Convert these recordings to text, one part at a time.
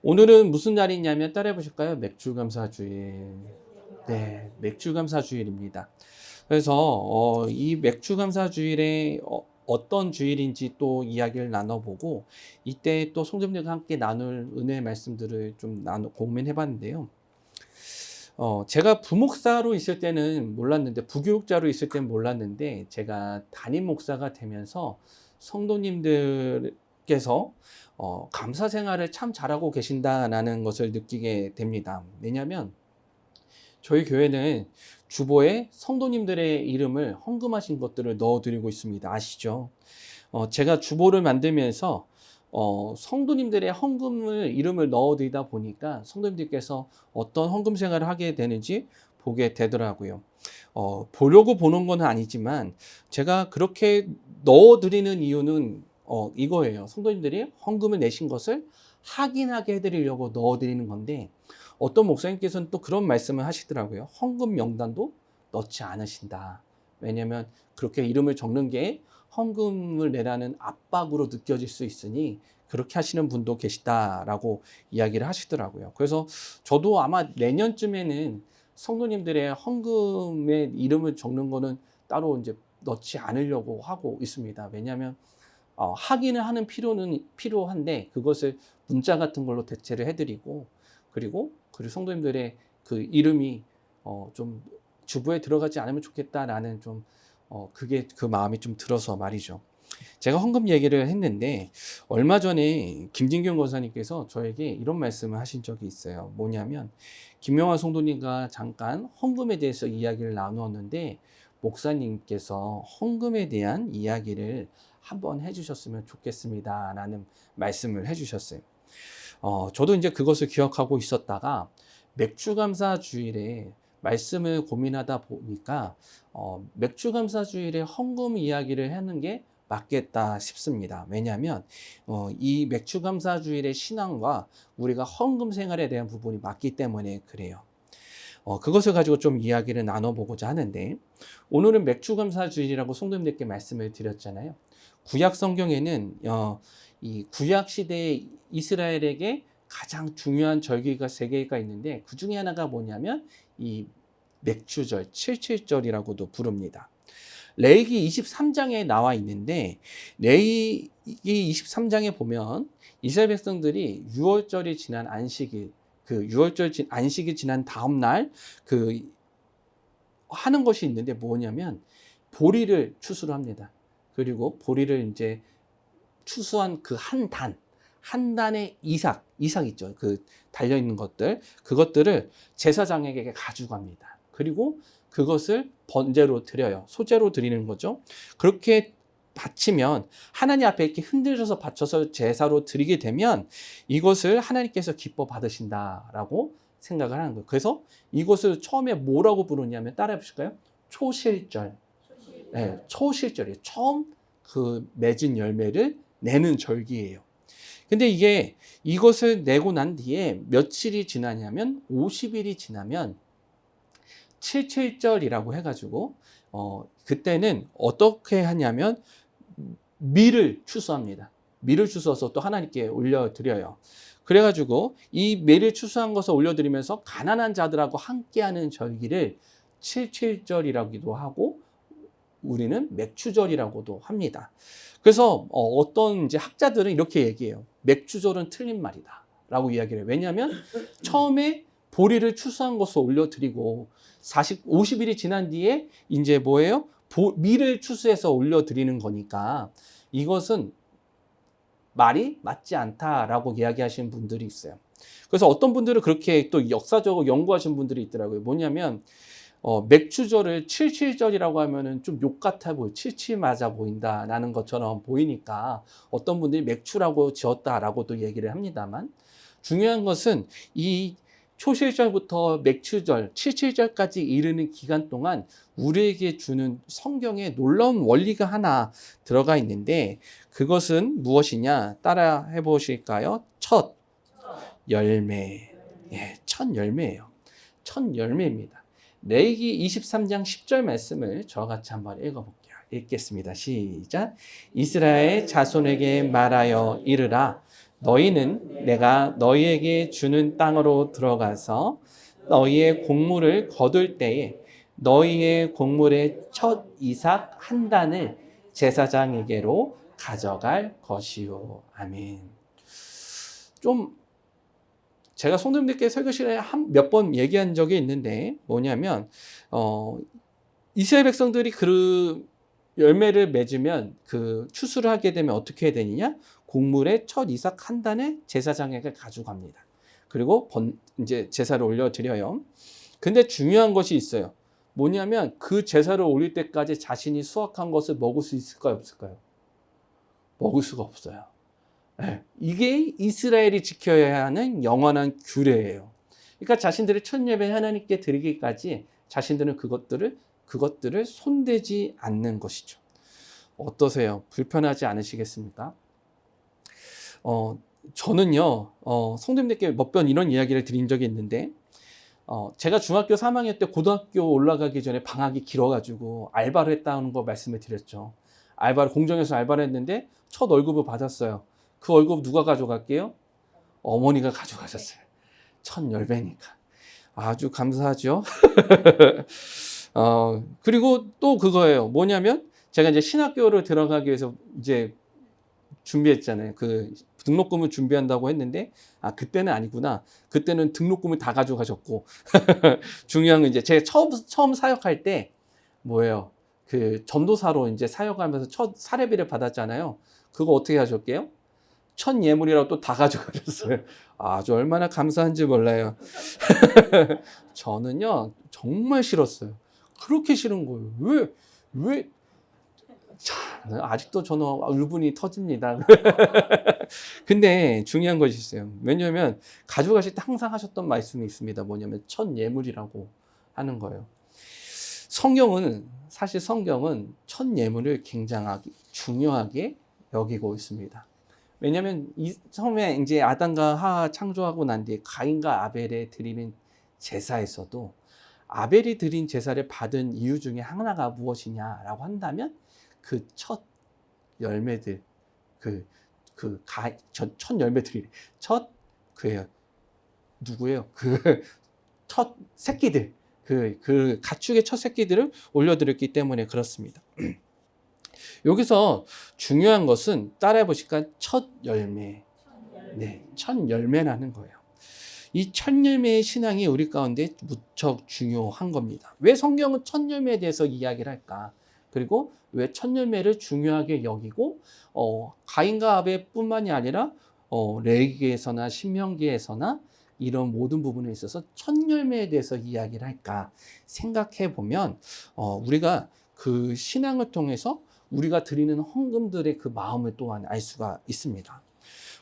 오늘은 무슨 날이냐면 따라해 보실까요? 맥주감사주일. 네, 맥주감사주일입니다. 그래서 이 맥주감사주일에 어떤 주일인지 또 이야기를 나눠보고 이때 또 성도님들과 함께 나눌 은혜의 말씀들을 좀 고민해 봤는데요. 제가 부목사로 있을 때는 몰랐는데, 부교육자로 있을 때는 몰랐는데, 제가 담임 목사가 되면서 성도님들께서 감사 생활을 참 잘하고 계신다라는 것을 느끼게 됩니다. 왜냐하면 저희 교회는 주보에 성도님들의 이름을 헌금하신 것들을 넣어드리고 있습니다. 아시죠? 제가 주보를 만들면서 성도님들의 헌금을 이름을 넣어드리다 보니까 성도님들께서 어떤 헌금 생활을 하게 되는지 보게 되더라고요. 보려고 보는 건 아니지만 제가 그렇게 넣어드리는 이유는 이거예요. 성도님들이 헌금을 내신 것을 확인하게 해드리려고 넣어드리는 건데, 어떤 목사님께서는 또 그런 말씀을 하시더라고요. 헌금 명단도 넣지 않으신다. 왜냐하면 그렇게 이름을 적는 게 헌금을 내라는 압박으로 느껴질 수 있으니 그렇게 하시는 분도 계시다라고 이야기를 하시더라고요. 그래서 저도 아마 내년쯤에는 성도님들의 헌금의 이름을 적는 거는 따로 이제 넣지 않으려고 하고 있습니다. 왜냐하면 확인을 하는 필요는 필요한데, 그것을 문자 같은 걸로 대체를 해드리고, 그리고 성도님들의 그 이름이 좀 주부에 들어가지 않으면 좋겠다라는 좀 그게 그 마음이 좀 들어서 말이죠. 제가 헌금 얘기를 했는데, 얼마 전에 김진경 권사님께서 저에게 이런 말씀을 하신 적이 있어요. 뭐냐면, 김명환 성도님과 잠깐 헌금에 대해서 이야기를 나누었는데, 목사님께서 헌금에 대한 이야기를 한번 해주셨으면 좋겠습니다 라는 말씀을 해주셨어요. 저도 이제 그것을 기억하고 있었다가 맥주감사주일에 말씀을 고민하다 보니까 맥주감사주일에 헌금 이야기를 하는 게 맞겠다 싶습니다. 왜냐하면 이 맥주감사주일의 신앙과 우리가 헌금 생활에 대한 부분이 맞기 때문에 그래요. 그것을 가지고 좀 이야기를 나눠보고자 하는데, 오늘은 맥주감사주일이라고 성도님들께 말씀을 드렸잖아요. 구약 성경에는 이 구약 시대의 이스라엘에게 가장 중요한 절기가 3개가 있는데, 그 중에 하나가 뭐냐면 이 맥주절, 칠칠절이라고도 부릅니다. 레위기 23장에 나와 있는데, 레위기 23장에 보면 이스라엘 백성들이 6월절이 지난 안식일, 그 6월절 안식이 지난 다음 날 하는 것이 있는데, 뭐냐면 보리를 추수를 합니다. 그리고 보리를 이제 추수한 그 한 단의 이삭 있죠. 그 달려있는 것들, 그것들을 제사장에게 가져갑니다. 그리고 그것을 번제로 드려요. 소제로 드리는 거죠. 그렇게 바치면, 하나님 앞에 이렇게 흔들어서 바쳐서 제사로 드리게 되면 이것을 하나님께서 기뻐 받으신다라고 생각을 하는 거예요. 그래서 이것을 처음에 뭐라고 부르냐면, 따라해 보실까요? 초실절. 네, 초실절이에요. 처음 그 맺은 열매를 내는 절기예요. 근데 이것을 내고 난 뒤에 며칠이 지나냐면 50일이 지나면 칠칠절이라고 해가지고 그때는 어떻게 하냐면 밀을 추수합니다. 밀을 추수해서 또 하나님께 올려드려요. 그래가지고 이 밀을 추수한 것을 올려드리면서 가난한 자들하고 함께하는 절기를 칠칠절이라고도 하고, 우리는 맥주절이라고도 합니다. 그래서 어떤 이제 학자들은 이렇게 얘기해요. 맥주절은 틀린 말이다 라고 이야기를 해요. 왜냐하면 처음에 보리를 추수한 것을 올려드리고 50일이 지난 뒤에 이제 뭐예요? 밀을 추수해서 올려드리는 거니까 이것은 말이 맞지 않다라고 이야기하시는 분들이 있어요. 그래서 어떤 분들은 그렇게 또 역사적으로 연구하신 분들이 있더라고요. 뭐냐면 맥주절을 칠칠절이라고 하면은 좀 욕 같아 보여, 칠칠 맞아 보인다라는 것처럼 보이니까 어떤 분들이 맥주라고 지었다라고도 얘기를 합니다만, 중요한 것은 이 초실절부터 맥주절, 칠칠절까지 이르는 기간 동안 우리에게 주는 성경에 놀라운 원리가 하나 들어가 있는데, 그것은 무엇이냐? 따라 해보실까요? 첫 열매. 예, 첫 열매예요. 첫 열매입니다. 레위기 23장 10절 말씀을 저와 같이 한번 읽어볼게요. 읽겠습니다. 시작. 이스라엘 자손에게 말하여 이르라. 너희는 내가 너희에게 주는 땅으로 들어가서 너희의 곡물을 거둘 때에 너희의 곡물의 첫 이삭 한 단을 제사장에게로 가져갈 것이요. 아멘. 좀 제가 성도님들께 설교 시간에 몇 번 얘기한 적이 있는데 뭐냐면 이스라엘 백성들이 그 열매를 맺으면 그 추수를 하게 되면 어떻게 해야 되느냐? 곡물의 첫 이삭 한 단을 제사장에게 가져갑니다. 그리고 이제 제사를 올려드려요. 근데 중요한 것이 있어요. 뭐냐면 그 제사를 올릴 때까지 자신이 수확한 것을 먹을 수 있을까요? 없을까요? 먹을 수가 없어요. 네. 이게 이스라엘이 지켜야 하는 영원한 규례예요. 그러니까 자신들의 첫 예배 하나님께 드리기까지 자신들은 그것들을 손대지 않는 것이죠. 어떠세요? 불편하지 않으시겠습니까? 저는요, 성도님들께 몇 번 이런 이야기를 드린 적이 있는데, 제가 중학교 3학년 때 고등학교 올라가기 전에 방학이 길어가지고 알바를 했다는 거 말씀을 드렸죠. 공정에서 알바를 했는데 첫 월급을 받았어요. 그 월급 누가 가져갈게요? 어머니가 가져가셨어요. 첫 열배니까. 아주 감사하죠. 그리고 또 그거예요. 뭐냐면 제가 이제 신학교를 들어가기 위해서 이제 준비했잖아요. 그 등록금을 준비한다고 했는데 그때는 아니구나. 그때는 등록금을 다 가져가셨고 중요한 건 이제 제가 처음 사역할 때 뭐예요? 그 전도사로 이제 사역하면서 첫 사례비를 받았잖아요. 그거 어떻게 하셨게요? 첫 예물이라고 또 다 가져가셨어요. 아주 얼마나 감사한지 몰라요. 저는요 정말 싫었어요. 그렇게 싫은 거예요. 왜? 참, 아직도 저는 울분이 터집니다. 근데 중요한 것이 있어요. 왜냐하면 가져가실 때 항상 하셨던 말씀이 있습니다. 뭐냐면 첫 예물이라고 하는 거예요. 사실 성경은 첫 예물을 굉장히 중요하게 여기고 있습니다. 왜냐하면 처음에 이제 아담과 하와 창조하고 난 뒤에 가인과 아벨에 드리는 제사에서도 아벨이 드린 제사를 받은 이유 중에 하나가 무엇이냐라고 한다면 그 첫 열매들, 첫 열매들이 그예요. 누구예요? 첫 새끼들, 그 가축의 첫 새끼들을 올려드렸기 때문에 그렇습니다. 여기서 중요한 것은 따라해 보실까? 첫 열매. 네, 첫 열매라는 거예요. 이 첫 열매의 신앙이 우리 가운데 무척 중요한 겁니다. 왜 성경은 첫 열매에 대해서 이야기를 할까? 그리고 왜 첫 열매를 중요하게 여기고 가인과 아벨뿐만이 아니라 레위기에서나 신명기에서나 이런 모든 부분에 있어서 첫 열매에 대해서 이야기를 할까 생각해 보면 우리가 그 신앙을 통해서 우리가 드리는 헌금들의 그 마음을 또한 알 수가 있습니다.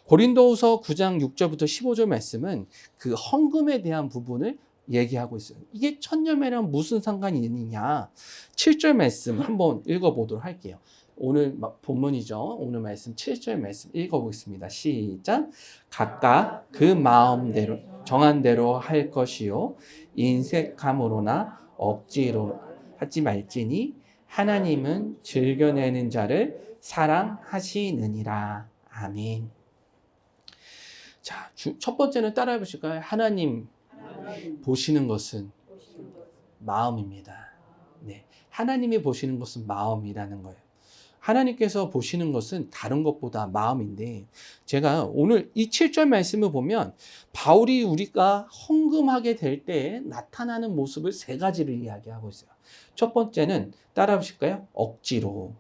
고린도후서 9장 6절부터 15절 말씀은 그 헌금에 대한 부분을 얘기하고 있어요. 이게 첫 열매랑 무슨 상관이 있느냐? 7절 말씀 한번 읽어보도록 할게요. 오늘 본문이죠. 오늘 말씀 7절 말씀 읽어보겠습니다. 시작. 각각 그 마음대로 정한 대로 할 것이요 인색함으로나 억지로 하지 말지니 하나님은 즐겨내는 자를 사랑하시느니라. 아멘. 자, 첫 번째는 따라해 보실까요? 하나님 보시는 것은 마음입니다. 네. 하나님이 보시는 것은 마음이라는 거예요. 하나님께서 보시는 것은 다른 것보다 마음인데, 제가 오늘 이 7절 말씀을 보면 바울이 우리가 헌금하게 될 때 나타나는 모습을 세 가지를 이야기하고 있어요. 첫 번째는 따라해 보실까요? 억지로.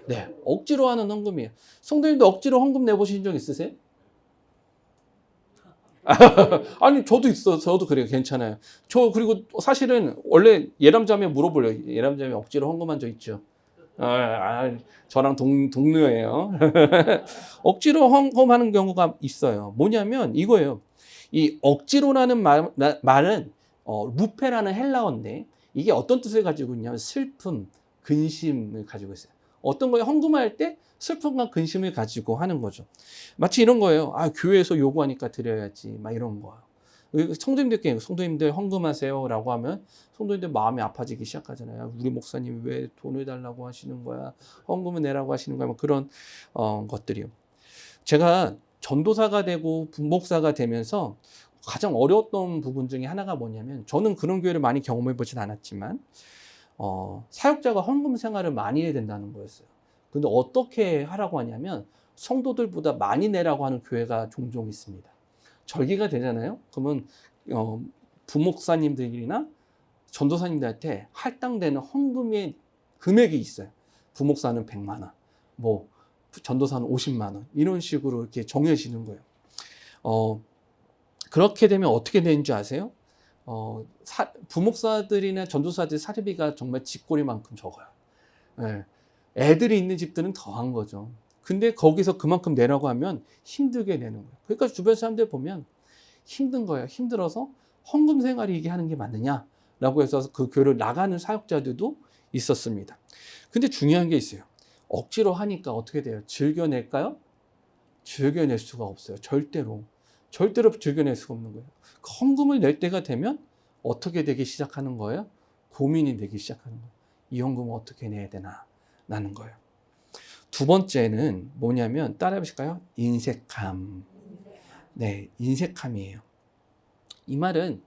네, 억지로 하는 헌금이에요. 성도님도 억지로 헌금 내보신 적 있으세요? 아니, 저도 그래요. 괜찮아요. 그리고 사실은 원래 예람자매 물어보려요. 예람자매 억지로 헌금한 적 있죠? 저랑 동료예요. 억지로 헌금하는 경우가 있어요. 뭐냐면 이거예요. 이 억지로라는 말은 루페라는 헬라어인데 이게 어떤 뜻을 가지고 있냐면 슬픔, 근심을 가지고 있어요. 어떤 거에 헌금할 때 슬픔과 근심을 가지고 하는 거죠. 마치 이런 거예요. 교회에서 요구하니까 드려야지. 막 이런 거. 성도님들 헌금하세요라고 하면 성도님들 마음이 아파지기 시작하잖아요. 우리 목사님이 왜 돈을 달라고 하시는 거야? 헌금을 내라고 하시는 거야? 뭐 그런 것들이요. 제가 전도사가 되고 부목사가 되면서 가장 어려웠던 부분 중에 하나가 뭐냐면, 저는 그런 교회를 많이 경험해 보진 않았지만 사역자가 헌금 생활을 많이 해야 된다는 거였어요. 근데 어떻게 하라고 하냐면 성도들보다 많이 내라고 하는 교회가 종종 있습니다. 절기가 되잖아요. 그러면 부목사님들이나 전도사님들한테 할당되는 헌금의 금액이 있어요. 부목사는 100만 원, 뭐 전도사는 50만 원, 이런 식으로 이렇게 정해지는 거예요. 그렇게 되면 어떻게 되는 줄 아세요? 부목사들이나 전도사들 사례비가 정말 집꼬리만큼 적어요. 네. 애들이 있는 집들은 더한 거죠. 근데 거기서 그만큼 내라고 하면 힘들게 내는 거예요. 그러니까 주변 사람들 보면 힘든 거예요. 힘들어서 헌금 생활이 이게 하는 게 맞느냐라고 해서 그 교회를 나가는 사역자들도 있었습니다. 근데 중요한 게 있어요. 억지로 하니까 어떻게 돼요? 즐겨낼까요? 즐겨낼 수가 없어요. 절대로 즐겨낼 수가 없는 거예요. 헌금을 낼 때가 되면 어떻게 되기 시작하는 거예요? 고민이 되기 시작하는 거예요. 이 헌금을 어떻게 내야 되나 라는 거예요. 두 번째는 뭐냐면, 따라해 보실까요? 인색함. 네, 인색함이에요. 이 말은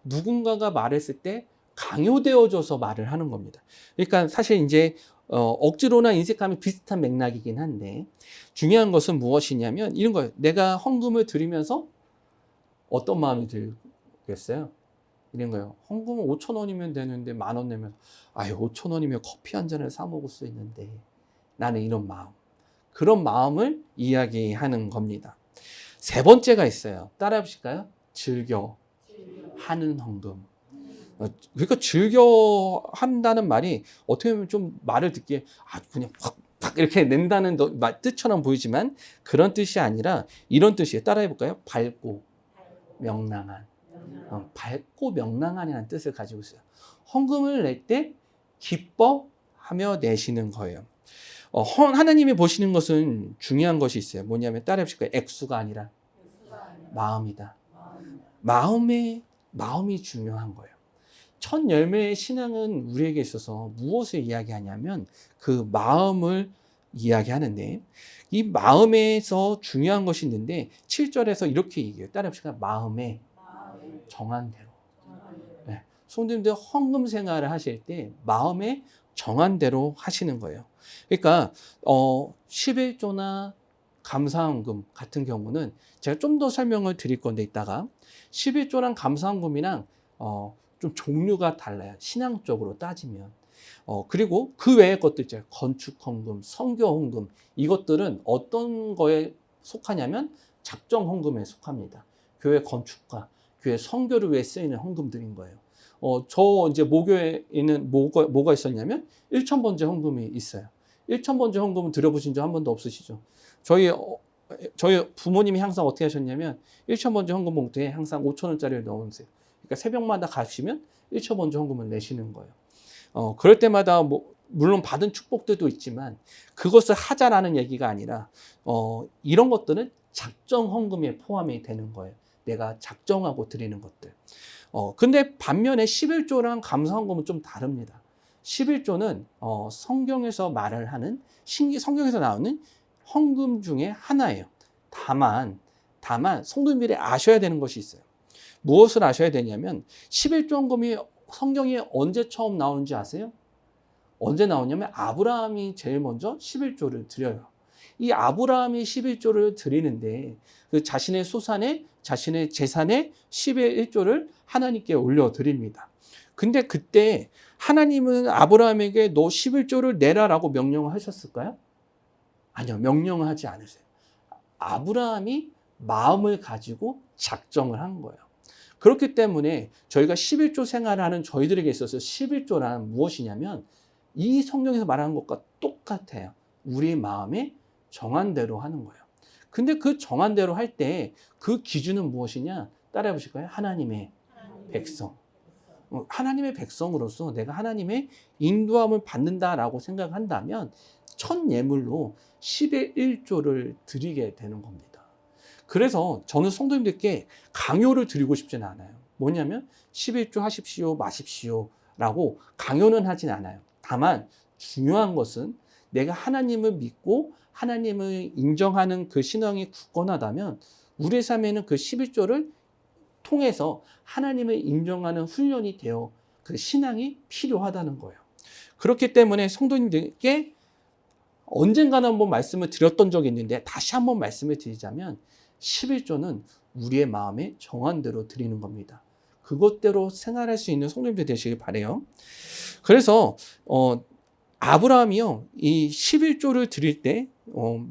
누군가가 말했을 때 강요되어져서 말을 하는 겁니다. 그러니까 사실 이제 억지로나 인색함이 비슷한 맥락이긴 한데, 중요한 것은 무엇이냐면 이런 거예요. 내가 헌금을 드리면서 어떤 마음이 들겠어요? 이런 거예요. 헌금은 5,000원이면 되는데 10,000원 내면, 아유 5,000원이면 커피 한 잔을 사 먹을 수 있는데, 나는 이런 마음, 그런 마음을 이야기하는 겁니다. 세 번째가 있어요. 따라해 보실까요? 즐겨 하는 헌금. 그러니까 즐겨 한다는 말이 어떻게 보면 좀 말을 듣기에 그냥 확 이렇게 낸다는 뜻처럼 보이지만 그런 뜻이 아니라 이런 뜻이에요. 따라해 볼까요? 밝고 명랑한. 밝고 명랑한이라는 뜻을 가지고 있어요. 헌금을 낼 때 기뻐하며 내시는 거예요. 하나님이 보시는 것은 중요한 것이 있어요. 뭐냐면 따라해 보실까요? 액수가 아니라 마음이다. 마음이 중요한 거예요. 첫 열매의 신앙은 우리에게 있어서 무엇을 이야기하냐면 그 마음을 이야기하는데, 이 마음에서 중요한 것이 있는데 7절에서 이렇게 얘기해요. 따라해 보실까요? 마음에 정한 대로. 네. 성도님들 헌금 생활을 하실 때 마음에 정한 대로 하시는 거예요. 그러니까 11조나 감사헌금 같은 경우는 제가 좀 더 설명을 드릴 건데 이따가, 11조랑 감사헌금이랑 좀 종류가 달라요. 신앙적으로 따지면. 그리고 그 외의 것들 있잖아요. 건축헌금, 선교헌금, 이것들은 어떤 거에 속하냐면 작정헌금에 속합니다. 교회 건축과 교회 선교를 위해 쓰이는 헌금들인 거예요. 저 이제 모교에는 뭐가 있었냐면 1,000번째 헌금이 있어요. 1,000번째 헌금은 드려보신 적 한 번도 없으시죠? 저희 부모님이 항상 어떻게 하셨냐면 1,000번째 헌금 봉투에 항상 5,000원짜리를 넣으세요. 그러니까 새벽마다 가시면 1,000번째 헌금을 내시는 거예요. 그럴 때마다 물론 받은 축복들도 있지만 그것을 하자라는 얘기가 아니라 이런 것들은 작정 헌금에 포함이 되는 거예요. 내가 작정하고 드리는 것들. 근데 반면에 11조랑 감사헌금은 좀 다릅니다. 11조는 성경에서 말을 하는 성경에서 나오는 헌금 중에 하나예요. 다만 성도님들이 아셔야 되는 것이 있어요. 무엇을 아셔야 되냐면 11조 헌금이 성경에 언제 처음 나오는지 아세요? 언제 나오냐면 아브라함이 제일 먼저 11조를 드려요. 이 아브라함이 11조를 드리는데 그 자신의 소산에, 자신의 재산의 10의 1조를 하나님께 올려드립니다. 근데 그때 하나님은 아브라함에게 너 11조를 내라라고 명령을 하셨을까요? 아니요, 명령을 하지 않으세요. 아브라함이 마음을 가지고 작정을 한 거예요. 그렇기 때문에 저희가 11조 생활하는 저희들에게 있어서 11조란 무엇이냐면 이 성경에서 말하는 것과 똑같아요. 우리 마음에 정한 대로 하는 거예요. 근데 그 정한 대로 할 때 그 기준은 무엇이냐? 따라해 보실까요? 하나님의 백성. 하나님의 백성으로서 내가 하나님의 인도함을 받는다라고 생각한다면 첫 예물로 10의 1조를 드리게 되는 겁니다. 그래서 저는 성도님들께 강요를 드리고 싶지는 않아요. 뭐냐면 11조 하십시오, 마십시오 라고 강요는 하진 않아요. 다만 중요한 것은 내가 하나님을 믿고 하나님을 인정하는 그 신앙이 굳건하다면 우리의 삶에는 그 11조를 통해서 하나님을 인정하는 훈련이 되어 그 신앙이 필요하다는 거예요. 그렇기 때문에 성도님들께 언젠가는 한번 말씀을 드렸던 적이 있는데 다시 한번 말씀을 드리자면 11조는 우리의 마음에 정한 대로 드리는 겁니다. 그것대로 생활할 수 있는 성도님들 되시길 바라요. 그래서 아브라함이요, 이 11조를 드릴 때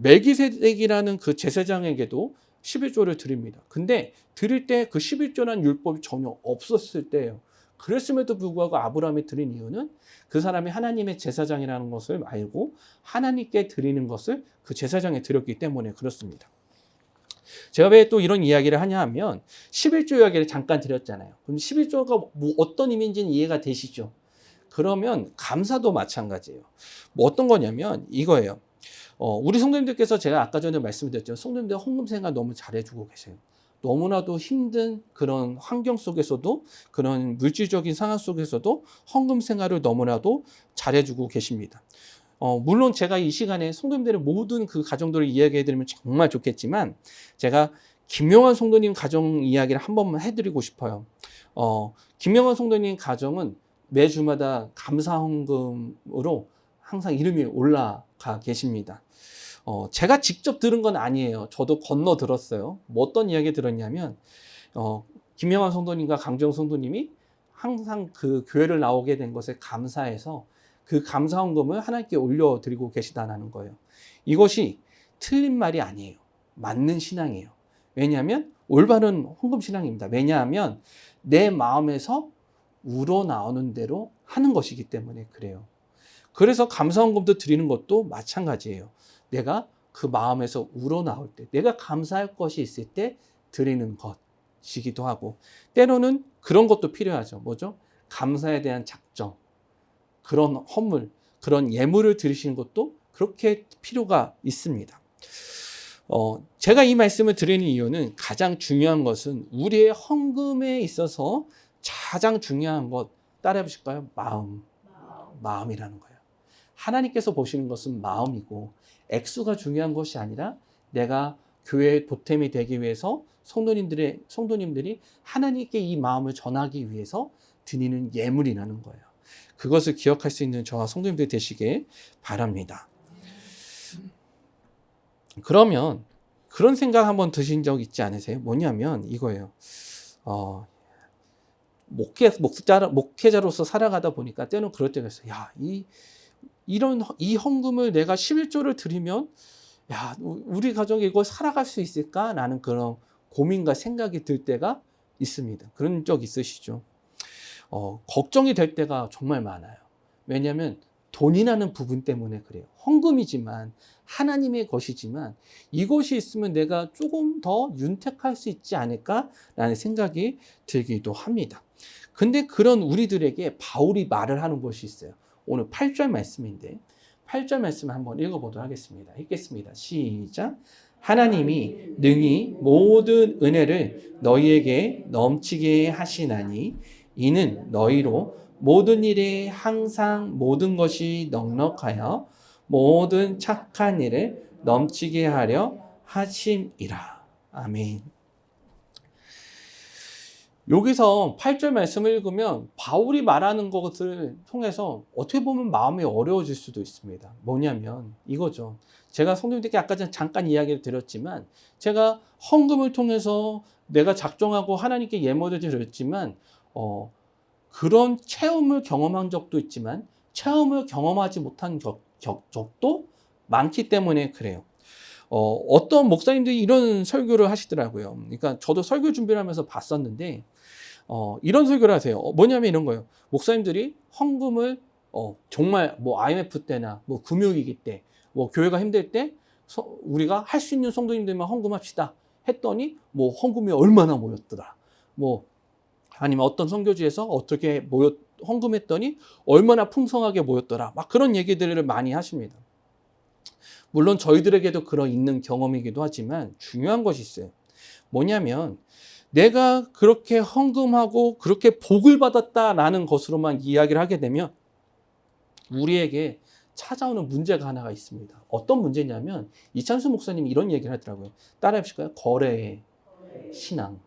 멜기세덱이라는 그 제사장에게도 11조를 드립니다. 근데 드릴 때 그 11조라는 율법이 전혀 없었을 때예요. 그랬음에도 불구하고 아브라함이 드린 이유는 그 사람이 하나님의 제사장이라는 것을 알고 하나님께 드리는 것을 그 제사장에 드렸기 때문에 그렇습니다. 제가 왜 또 이런 이야기를 하냐 하면 11조 이야기를 잠깐 드렸잖아요. 그럼 11조가 뭐 어떤 의미인지는 이해가 되시죠? 그러면 감사도 마찬가지예요. 뭐 어떤 거냐면 이거예요. 우리 성도님들께서 제가 아까 전에 말씀드렸죠. 성도님들 헌금 생활 너무 잘해주고 계세요. 너무나도 힘든 그런 환경 속에서도 그런 물질적인 상황 속에서도 헌금 생활을 너무나도 잘해주고 계십니다. 물론 제가 이 시간에 성도님들의 모든 그 가정들을 이야기해드리면 정말 좋겠지만 제가 김용환 성도님 가정 이야기를 한 번만 해드리고 싶어요. 김용환 성도님 가정은 매주마다 감사 헌금으로 항상 이름이 올라가 계십니다. 제가 직접 들은 건 아니에요. 저도 건너 들었어요. 뭐 어떤 이야기 들었냐면 김영환 성도님과 강정 성도님이 항상 그 교회를 나오게 된 것에 감사해서 그 감사 헌금을 하나님께 올려드리고 계시다는 거예요. 이것이 틀린 말이 아니에요. 맞는 신앙이에요. 왜냐하면 올바른 헌금 신앙입니다. 왜냐하면 내 마음에서 우러나오는 대로 하는 것이기 때문에 그래요. 그래서 감사 헌금도 드리는 것도 마찬가지예요. 내가 그 마음에서 우러나올 때, 내가 감사할 것이 있을 때 드리는 것이기도 하고, 때로는 그런 것도 필요하죠. 뭐죠? 감사에 대한 작정, 그런 헌물, 그런 예물을 드리시는 것도 그렇게 필요가 있습니다. 제가 이 말씀을 드리는 이유는 가장 중요한 것은 우리의 헌금에 있어서 가장 중요한 것 따라해 보실까요? 마음이라는 거예요. 하나님께서 보시는 것은 마음이고 액수가 중요한 것이 아니라 내가 교회의 보탬이 되기 위해서 성도님들이 하나님께 이 마음을 전하기 위해서 드리는 예물이라는 거예요. 그것을 기억할 수 있는 저와 성도님들 되시길 바랍니다. 그러면 그런 생각 한번 드신 적 있지 않으세요? 뭐냐면 이거예요. 목회자로서 살아가다 보니까 때는 그럴 때가 있어요. 야, 이 헌금을 내가 11조를 드리면 야, 우리 가족이 이걸 살아갈 수 있을까? 라는 그런 고민과 생각이 들 때가 있습니다. 그런 적 있으시죠? 걱정이 될 때가 정말 많아요. 왜냐하면 돈이라는 부분 때문에 그래요. 헌금이지만 하나님의 것이지만 이것이 있으면 내가 조금 더 윤택할 수 있지 않을까라는 생각이 들기도 합니다. 근데 그런 우리들에게 바울이 말을 하는 것이 있어요. 오늘 8절 말씀인데 8절 말씀 한번 읽어보도록 하겠습니다. 읽겠습니다. 시작. 하나님이 능히 모든 은혜를 너희에게 넘치게 하시나니 이는 너희로 모든 일에 항상 모든 것이 넉넉하여 모든 착한 일을 넘치게 하려 하심이라. 아멘. 여기서 8절 말씀을 읽으면 바울이 말하는 것을 통해서 어떻게 보면 마음이 어려워질 수도 있습니다. 뭐냐면 이거죠. 제가 성도님들께 아까 전 잠깐 이야기를 드렸지만 제가 헌금을 통해서 내가 작정하고 하나님께 예물을 드렸지만 그런 체험을 경험한 적도 있지만 체험을 경험하지 못한 적도 많기 때문에 그래요. 어떤 목사님들이 이런 설교를 하시더라고요. 그러니까 저도 설교 준비를 하면서 봤었는데 이런 설교를 하세요. 뭐냐면 이런 거예요. 목사님들이 헌금을 정말 뭐 IMF 때나 뭐 금융위기 때, 뭐 교회가 힘들 때 우리가 할 수 있는 성도님들만 헌금합시다 했더니 뭐 헌금이 얼마나 모였더라. 뭐 아니면 어떤 선교지에서 어떻게 헌금했더니 얼마나 풍성하게 모였더라. 막 그런 얘기들을 많이 하십니다. 물론 저희들에게도 그런 있는 경험이기도 하지만 중요한 것이 있어요. 뭐냐면 내가 그렇게 헌금하고 그렇게 복을 받았다라는 것으로만 이야기를 하게 되면 우리에게 찾아오는 문제가 하나가 있습니다. 어떤 문제냐면 이찬수 목사님이 이런 얘기를 하더라고요. 따라해 보실까요? 거래의 신앙.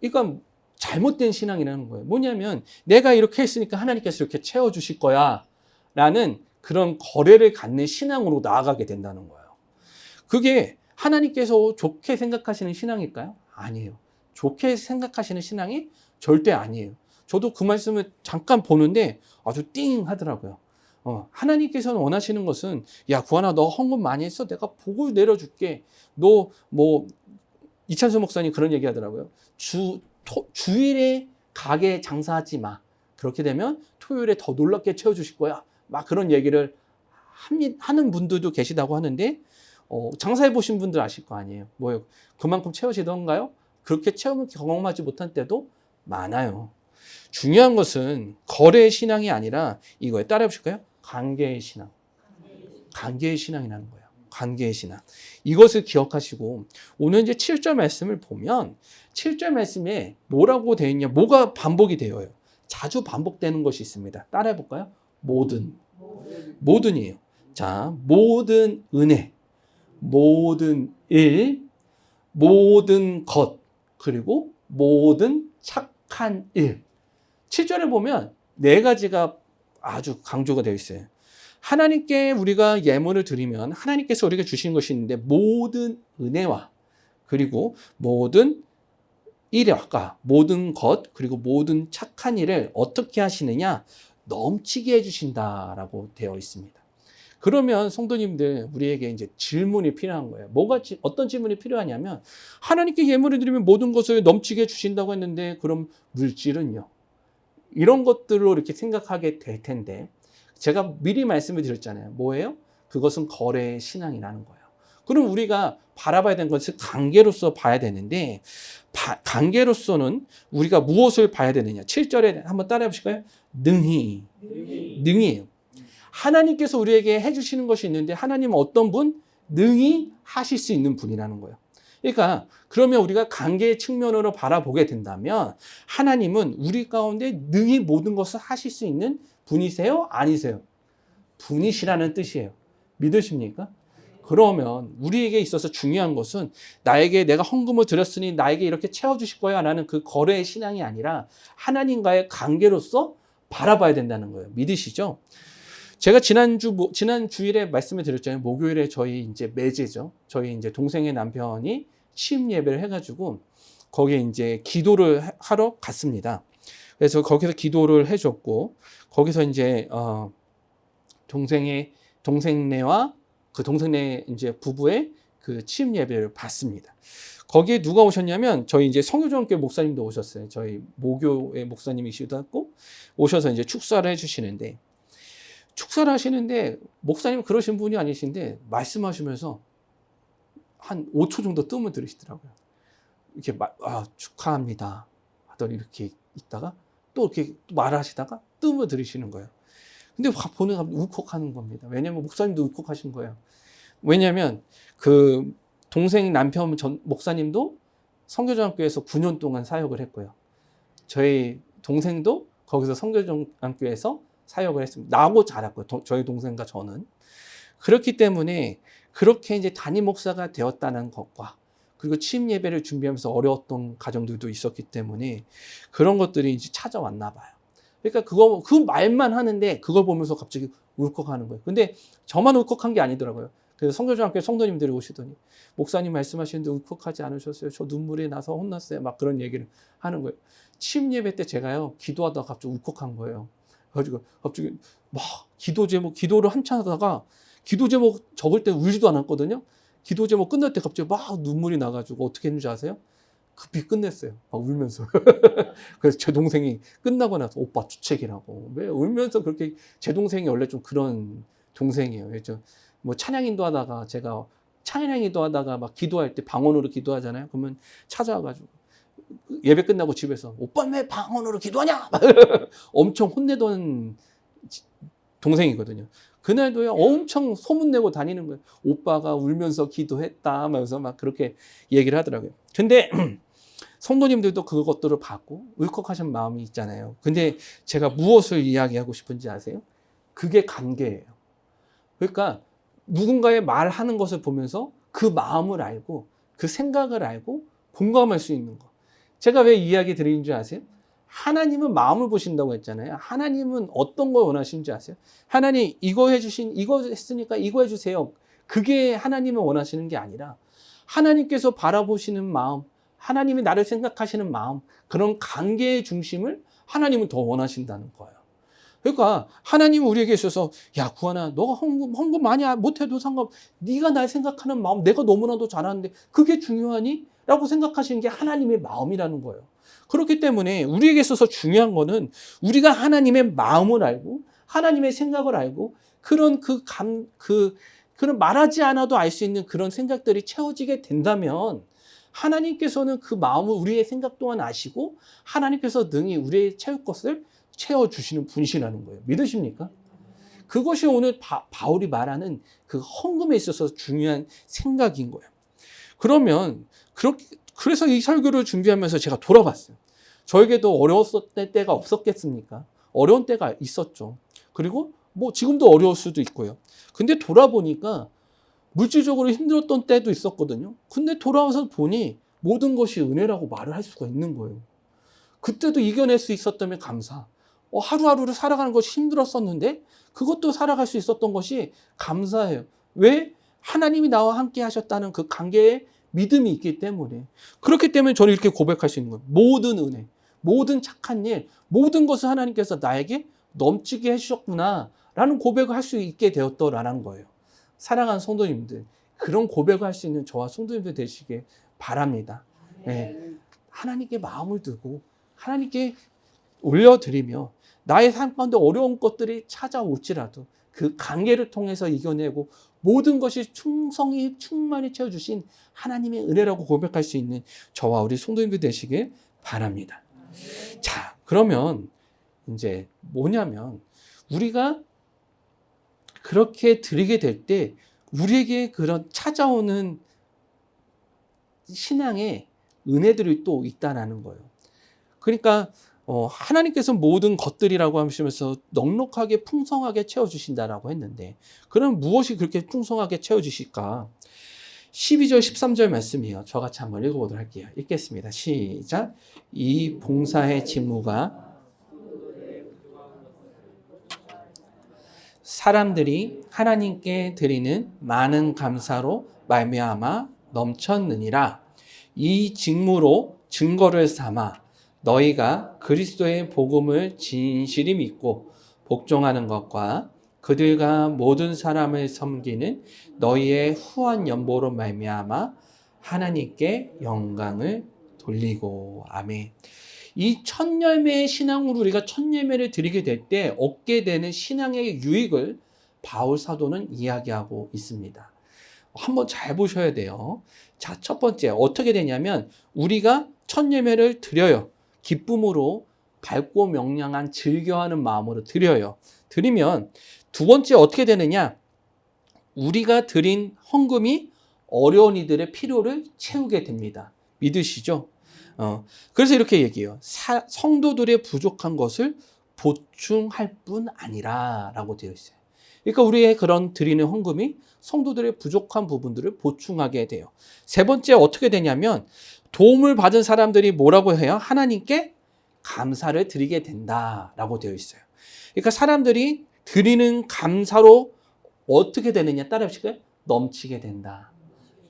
이건 잘못된 신앙이라는 거예요. 뭐냐면 내가 이렇게 했으니까 하나님께서 이렇게 채워주실 거야 라는 그런 거래를 갖는 신앙으로 나아가게 된다는 거예요. 그게 하나님께서 좋게 생각하시는 신앙일까요? 아니에요. 좋게 생각하시는 신앙이 절대 아니에요. 저도 그 말씀을 잠깐 보는데 아주 띵 하더라고요. 하나님께서는 원하시는 것은 야 구하나 너 헌금 많이 했어? 내가 복을 내려줄게. 너 뭐 이찬수 목사님 그런 얘기 하더라고요. 주일에 가게 장사하지 마. 그렇게 되면 토요일에 더 놀랍게 채워주실 거야. 막 그런 얘기를 하는 분들도 계시다고 하는데 장사해 보신 분들 아실 거 아니에요. 뭐요? 그만큼 채우시던가요? 그렇게 체험을 경험하지 못한 때도 많아요. 중요한 것은 거래의 신앙이 아니라 이거에 따라해 보실까요? 관계의 신앙. 관계의 신앙이라는 거예요. 관계의 신앙. 이것을 기억하시고 오늘 이제 7절 말씀을 보면 7절 말씀에 뭐라고 되어 있냐? 뭐가 반복이 되어요. 자주 반복되는 것이 있습니다. 따라해 볼까요? 모든이에요. 자, 모든 은혜, 모든 일, 모든 것, 그리고 모든 착한 일. 7절에 보면 네 가지가 아주 강조가 되어 있어요. 하나님께 우리가 예물을 드리면 하나님께서 우리가 주신 것이 있는데 모든 은혜와 그리고 모든 일과 모든 것 그리고 모든 착한 일을 어떻게 하시느냐? 넘치게 해주신다라고 되어 있습니다. 그러면 성도님들 우리에게 이제 질문이 필요한 거예요. 어떤 질문이 필요하냐면 하나님께 예물을 드리면 모든 것을 넘치게 해주신다고 했는데 그럼 물질은요? 이런 것들로 이렇게 생각하게 될 텐데 제가 미리 말씀을 드렸잖아요. 뭐예요? 그것은 거래의 신앙이라는 거예요. 그럼 우리가 바라봐야 되는 것을 관계로서 봐야 되는데 관계로서는 우리가 무엇을 봐야 되느냐? 7절에 한번 따라해 보실까요? 능히예요. 하나님께서 우리에게 해주시는 것이 있는데 하나님은 어떤 분? 능히 하실 수 있는 분이라는 거예요. 그러니까 그러면 우리가 관계의 측면으로 바라보게 된다면 하나님은 우리 가운데 능히 모든 것을 하실 수 있는 분이세요? 아니세요? 분이시라는 뜻이에요. 믿으십니까? 그러면 우리에게 있어서 중요한 것은 나에게 내가 헌금을 드렸으니 나에게 이렇게 채워주실 거야 라는 그 거래의 신앙이 아니라 하나님과의 관계로서 바라봐야 된다는 거예요. 믿으시죠? 제가 지난 주일에 말씀을 드렸잖아요. 목요일에 저희 이제 매제죠. 저희 이제 동생의 남편이 취임 예배를 해가지고 거기에 이제 기도를 하러 갔습니다. 그래서 거기서 기도를 해줬고 거기서 이제 동생네와 그 동생네 이제 부부의 그 취임 예배를 받습니다. 거기에 누가 오셨냐면 저희 이제 성교종교회 목사님도 오셨어요. 저희 모교의 목사님이시기도 하고 오셔서 이제 축사를 해주시는데. 축사를 하시는데 목사님 그러신 분이 아니신데 말씀하시면서 한 5초 정도 뜸을 들이시더라고요. 이렇게 축하합니다 하더니 이렇게 있다가 또 이렇게 말하시다가 뜸을 들이시는 거예요. 근데 보니까 울컥하는 겁니다. 왜냐하면 목사님도 울컥하신 거예요. 왜냐하면 그 동생 남편 목사님도 성교정학교에서 9년 동안 사역을 했고요. 저희 동생도 거기서 성교정학교에서 사역을 했습니다. 나하고 자랐고요. 저희 동생과 저는. 그렇기 때문에 그렇게 이제 담임 목사가 되었다는 것과 그리고 취임 예배를 준비하면서 어려웠던 가정들도 있었기 때문에 그런 것들이 이제 찾아왔나 봐요. 그러니까 그 말만 하는데 그걸 보면서 갑자기 울컥하는 거예요. 근데 저만 울컥한 게 아니더라고요. 그래서 성교중학교 성도님들이 오시더니 목사님 말씀하시는데 울컥하지 않으셨어요? 저 눈물이 나서 혼났어요. 막 그런 얘기를 하는 거예요. 취임 예배 때 제가요 기도하다가 갑자기 울컥한 거예요. 그래가지고 갑자기 막 기도를 한참 하다가 기도 제목 적을 때 울지도 않았거든요. 기도 제목 끝날 때 갑자기 막 눈물이 나가지고 어떻게 했는지 아세요? 급히 끝냈어요. 막 울면서. 그래서 제 동생이 끝나고 나서 오빠 주책이라고. 왜 울면서 그렇게 제 동생이 원래 좀 그런 동생이에요. 뭐 찬양인도 하다가 제가 찬양인도 하다가 막 기도할 때 방언으로 기도하잖아요. 그러면 찾아와가지고 예배 끝나고 집에서 오빠 왜 방언으로 기도하냐? 엄청 혼내던 동생이거든요. 그날도요 엄청 소문내고 다니는 거예요. 오빠가 울면서 기도했다 하면서 막 그렇게 얘기를 하더라고요. 근데 성도님들도 그것들을 받고 울컥하신 마음이 있잖아요. 근데 제가 무엇을 이야기하고 싶은지 아세요? 그게 관계예요. 그러니까 누군가의 말하는 것을 보면서 그 마음을 알고 그 생각을 알고 공감할 수 있는 거. 제가 왜 이야기 드리는 줄 아세요? 하나님은 마음을 보신다고 했잖아요. 하나님은 어떤 걸 원하시는지 아세요? 하나님 이거 했으니까 이거 해주세요. 그게 하나님은 원하시는 게 아니라 하나님께서 바라보시는 마음, 하나님이 나를 생각하시는 마음, 그런 관계의 중심을 하나님은 더 원하신다는 거예요. 그러니까 하나님은 우리에게 있어서 야 구하나 너가 헌금 많이 못해도 네가 날 생각하는 마음 내가 너무나도 잘하는데 그게 중요하니? 라고 생각하시는 게 하나님의 마음이라는 거예요. 그렇기 때문에 우리에게 있어서 중요한 거는 우리가 하나님의 마음을 알고 하나님의 생각을 알고 그런 그런 말하지 않아도 알 수 있는 그런 생각들이 채워지게 된다면 하나님께서는 그 마음을 우리의 생각 또한 아시고 하나님께서 능히 우리의 채울 것을 채워주시는 분이시라는 거예요. 믿으십니까? 그것이 오늘 바울이 말하는 그 헌금에 있어서 중요한 생각인 거예요. 그러면 그래서 이 설교를 준비하면서 제가 돌아봤어요. 저에게도 어려웠을 때가 없었겠습니까? 어려운 때가 있었죠. 그리고 뭐 지금도 어려울 수도 있고요. 근데 돌아보니까 물질적으로 힘들었던 때도 있었거든요. 근데 돌아와서 보니 모든 것이 은혜라고 말을 할 수가 있는 거예요. 그때도 이겨낼 수 있었다면 감사. 하루하루를 살아가는 것이 힘들었었는데 그것도 살아갈 수 있었던 것이 감사해요. 왜? 하나님이 나와 함께 하셨다는 그 관계에 믿음이 있기 때문에. 그렇기 때문에 저는 이렇게 고백할 수 있는 거예요. 모든 은혜, 모든 착한 일, 모든 것을 하나님께서 나에게 넘치게 해주셨구나 라는 고백을 할 수 있게 되었더라는 거예요. 사랑하는 성도님들, 그런 고백을 할 수 있는 저와 성도님들 되시길 바랍니다. 네. 하나님께 마음을 두고 하나님께 올려드리며 나의 삶 가운데 어려운 것들이 찾아올지라도 그 관계를 통해서 이겨내고 모든 것이 충만히 채워주신 하나님의 은혜라고 고백할 수 있는 저와 우리 성도님들 되시길 바랍니다. 자, 그러면 이제 뭐냐면 우리가 그렇게 드리게 될 때 우리에게 그런 찾아오는 신앙의 은혜들이 또 있다는 거예요. 그러니까 하나님께서 모든 것들이라고 하시면서 넉넉하게 풍성하게 채워주신다라고 했는데 그럼 무엇이 그렇게 풍성하게 채워주실까? 12절 13절 말씀이에요. 저같이 한번 읽어보도록 할게요. 읽겠습니다. 시작. 이 봉사의 직무가 사람들이 하나님께 드리는 많은 감사로 말미암아 넘쳤느니라. 이 직무로 증거를 삼아 너희가 그리스도의 복음을 진실히 믿고 복종하는 것과 그들과 모든 사람을 섬기는 너희의 후한 연보로 말미암아 하나님께 영광을 돌리고. 아멘. 이 첫 열매의 신앙으로 우리가 첫 열매를 드리게 될 때 얻게 되는 신앙의 유익을 바울 사도는 이야기하고 있습니다. 한번 잘 보셔야 돼요. 자, 첫 번째 어떻게 되냐면 우리가 첫 열매를 드려요. 기쁨으로 밝고 명랑한 즐겨하는 마음으로 드려요. 드리면 두 번째 어떻게 되느냐? 우리가 드린 헌금이 어려운 이들의 필요를 채우게 됩니다. 믿으시죠? 그래서 이렇게 얘기해요. 성도들의 부족한 것을 보충할 뿐 아니라 라고 되어 있어요. 그러니까 우리의 그런 드리는 헌금이 성도들의 부족한 부분들을 보충하게 돼요. 세 번째 어떻게 되냐면 도움을 받은 사람들이 뭐라고 해요? 하나님께 감사를 드리게 된다라고 되어 있어요. 그러니까 사람들이 드리는 감사로 어떻게 되느냐 따라 해보실까요? 넘치게 된다.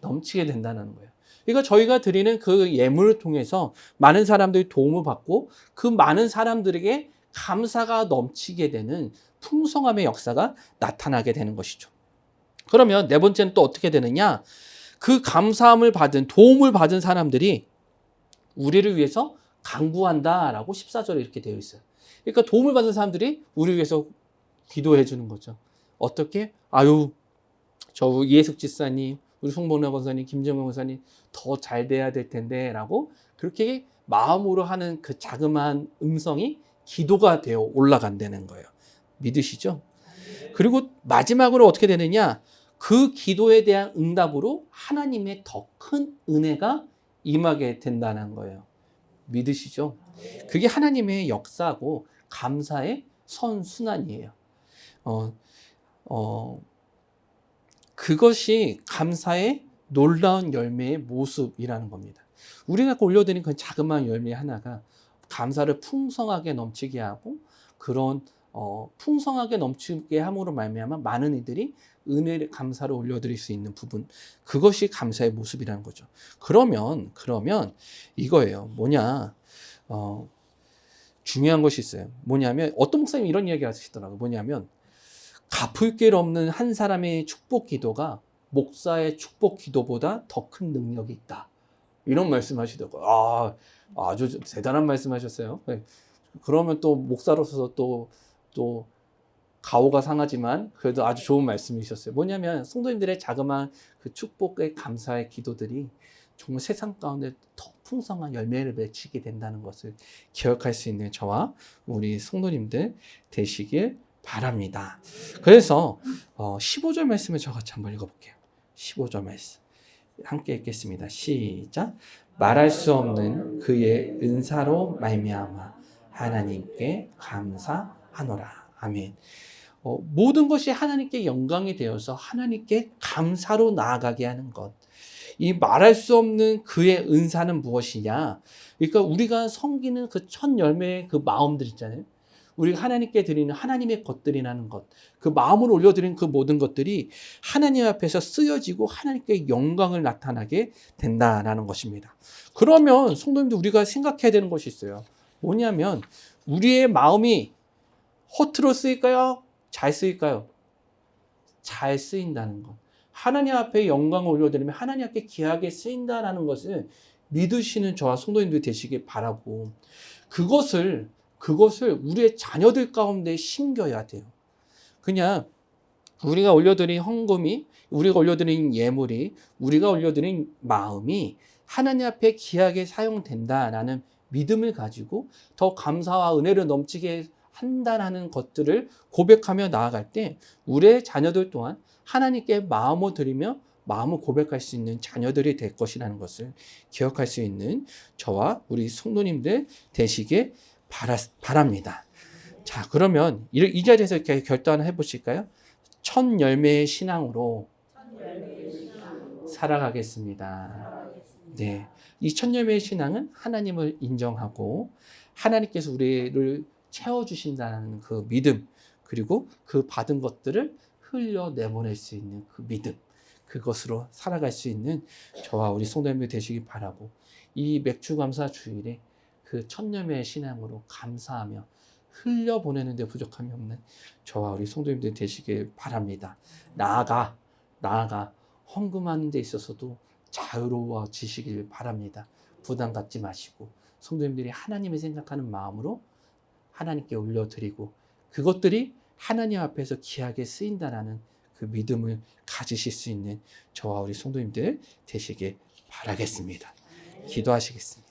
넘치게 된다는 거예요. 그러니까 저희가 드리는 그 예물을 통해서 많은 사람들이 도움을 받고 그 많은 사람들에게 감사가 넘치게 되는 풍성함의 역사가 나타나게 되는 것이죠. 그러면 네 번째는 또 어떻게 되느냐? 그 감사함을 받은, 도움을 받은 사람들이 우리를 위해서 간구한다라고 14절에 이렇게 되어 있어요. 그러니까 도움을 받은 사람들이 우리를 위해서 기도해 주는 거죠. 어떻게? 저 이해숙 집사님, 우리 송복래 권사님, 김정은 권사님 더 잘 돼야 될 텐데 라고 그렇게 마음으로 하는 그 자그마한 음성이 기도가 되어 올라간다는 거예요. 믿으시죠? 그리고 마지막으로 어떻게 되느냐? 그 기도에 대한 응답으로 하나님의 더 큰 은혜가 임하게 된다는 거예요. 믿으시죠? 그게 하나님의 역사고 감사의 선순환이에요. 그것이 감사의 놀라운 열매의 모습이라는 겁니다. 우리가 올려드린 그 자그마한 열매 하나가 감사를 풍성하게 넘치게 하고 그런 풍성하게 넘치게 함으로 말미암아 많은 이들이 은혜를 감사를 올려드릴 수 있는 부분, 그것이 감사의 모습이라는 거죠. 그러면 이거예요. 중요한 것이 있어요. 뭐냐면 어떤 목사님이 이런 이야기 하시더라고요. 뭐냐면 갚을 길 없는 한 사람의 축복 기도가 목사의 축복 기도보다 더 큰 능력이 있다. 이런 말씀하시더라고요. 아주 대단한 말씀하셨어요. 그러면 또 목사로서 또 가오가 상하지만 그래도 아주 좋은 말씀이셨어요. 뭐냐면 성도님들의 자그마한 그 축복의 감사의 기도들이 정말 세상 가운데 더 풍성한 열매를 맺히게 된다는 것을 기억할 수 있는 저와 우리 성도님들 되시길 바랍니다. 그래서 15절 말씀을 저같이 한번 읽어볼게요. 15절 말씀 함께 읽겠습니다. 시작. 말할 수 없는 그의 은사로 말미암아 하나님께 감사하노라. 아멘. 모든 것이 하나님께 영광이 되어서 하나님께 감사로 나아가게 하는 것. 이 말할 수 없는 그의 은사는 무엇이냐? 그러니까 우리가 섬기는 그 첫 열매의 그 마음들 있잖아요. 우리가 하나님께 드리는 하나님의 것들이라는 것, 그 마음으로 올려드리는 그 모든 것들이 하나님 앞에서 쓰여지고 하나님께 영광을 나타나게 된다라는 것입니다. 그러면 성도님들 우리가 생각해야 되는 것이 있어요. 뭐냐면 우리의 마음이 허투루 쓰일까요? 잘 쓰일까요? 잘 쓰인다는 것. 하나님 앞에 영광을 올려드리면 하나님 앞에 귀하게 쓰인다는 것을 믿으시는 저와 성도님들 되시길 바라고 그것을 우리의 자녀들 가운데 심겨야 돼요. 그냥 우리가 올려드린 헌금이, 우리가 올려드린 예물이, 우리가 올려드린 마음이 하나님 앞에 귀하게 사용된다라는 믿음을 가지고 더 감사와 은혜를 넘치게 한다는 것들을 고백하며 나아갈 때 우리의 자녀들 또한 하나님께 마음을 드리며 마음을 고백할 수 있는 자녀들이 될 것이라는 것을 기억할 수 있는 저와 우리 성도님들 되시길 바랍니다. 자, 그러면 이 자리에서 이렇게 결단해 보실까요? 첫 열매의 신앙으로 살아가겠습니다. 네. 이 첫 열매의 신앙은 하나님을 인정하고 하나님께서 우리를 채워주신다는 그 믿음, 그리고 그 받은 것들을 흘려 내보낼 수 있는 그 믿음, 그것으로 살아갈 수 있는 저와 우리 성도님들 되시기 바라고 이 맥주감사 주일에 그 첫 열매의 신앙으로 감사하며 흘려보내는 데 부족함이 없는 저와 우리 성도님들 되시길 바랍니다. 나아가 헌금하는 데 있어서도 자유로워지시길 바랍니다. 부담 갖지 마시고 성도님들이 하나님을 생각하는 마음으로 하나님께 올려드리고 그것들이 하나님 앞에서 귀하게 쓰인다라는 그 믿음을 가지실 수 있는 저와 우리 성도님들 되시길 바라겠습니다. 기도하시겠습니다.